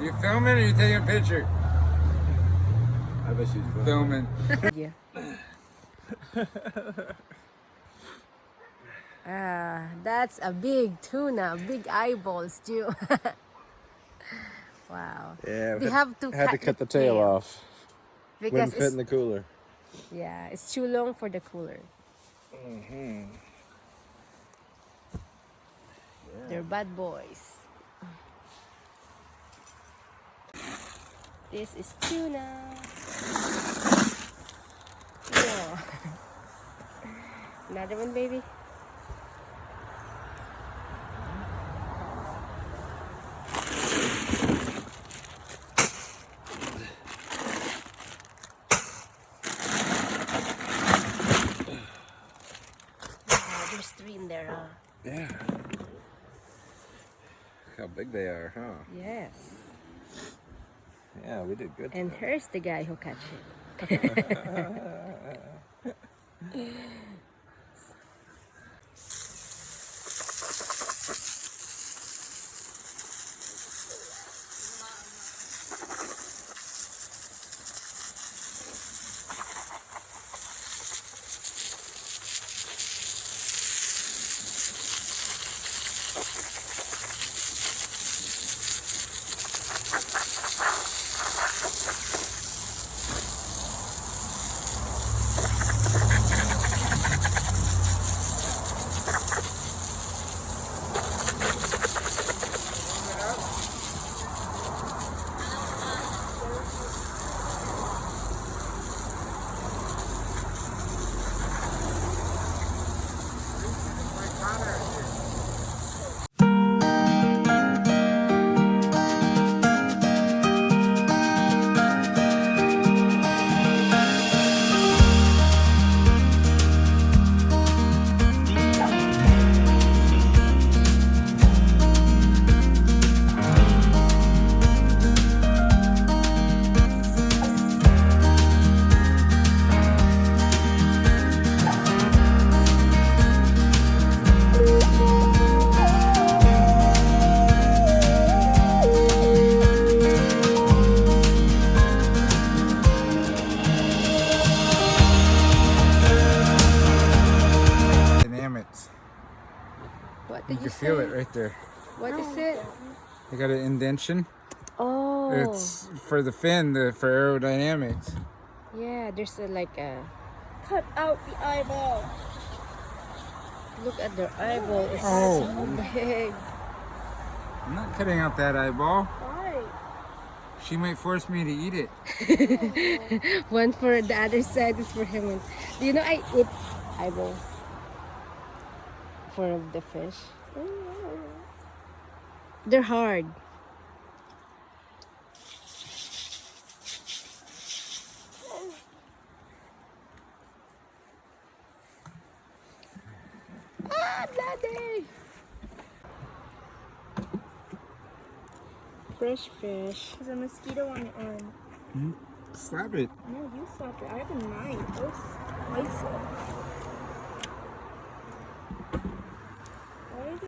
You filming or you taking a picture? I bet she's Filming. Yeah. That's a big tuna, big eyeballs too. Wow. Yeah, They have to had to cut the tail off. because Wouldn't fit in the cooler. yeah, it's too long for the cooler. They're bad boys. This is tuna. Yeah. Another one, baby. There's three in there, huh? Yeah. How big they are, huh? Yes. Yeah, we did good. And here's the guy who catch it. Dynamics. What You did can feel say? it right there. What is it? They got an indentation. Oh. It's for the fin, for aerodynamics. Yeah, there's like a. Cut out the eyeball. Look at their eyeball. It's Oh. so big. I'm not cutting out that eyeball. Why? She might force me to eat it. One for the other side is for him. Do you know I eat eyeball for the fish? They're hard. Ah, bloody! Fresh fish. There's a mosquito on your arm. Slap it. No, you slapped it. I have a knife. Those slice it.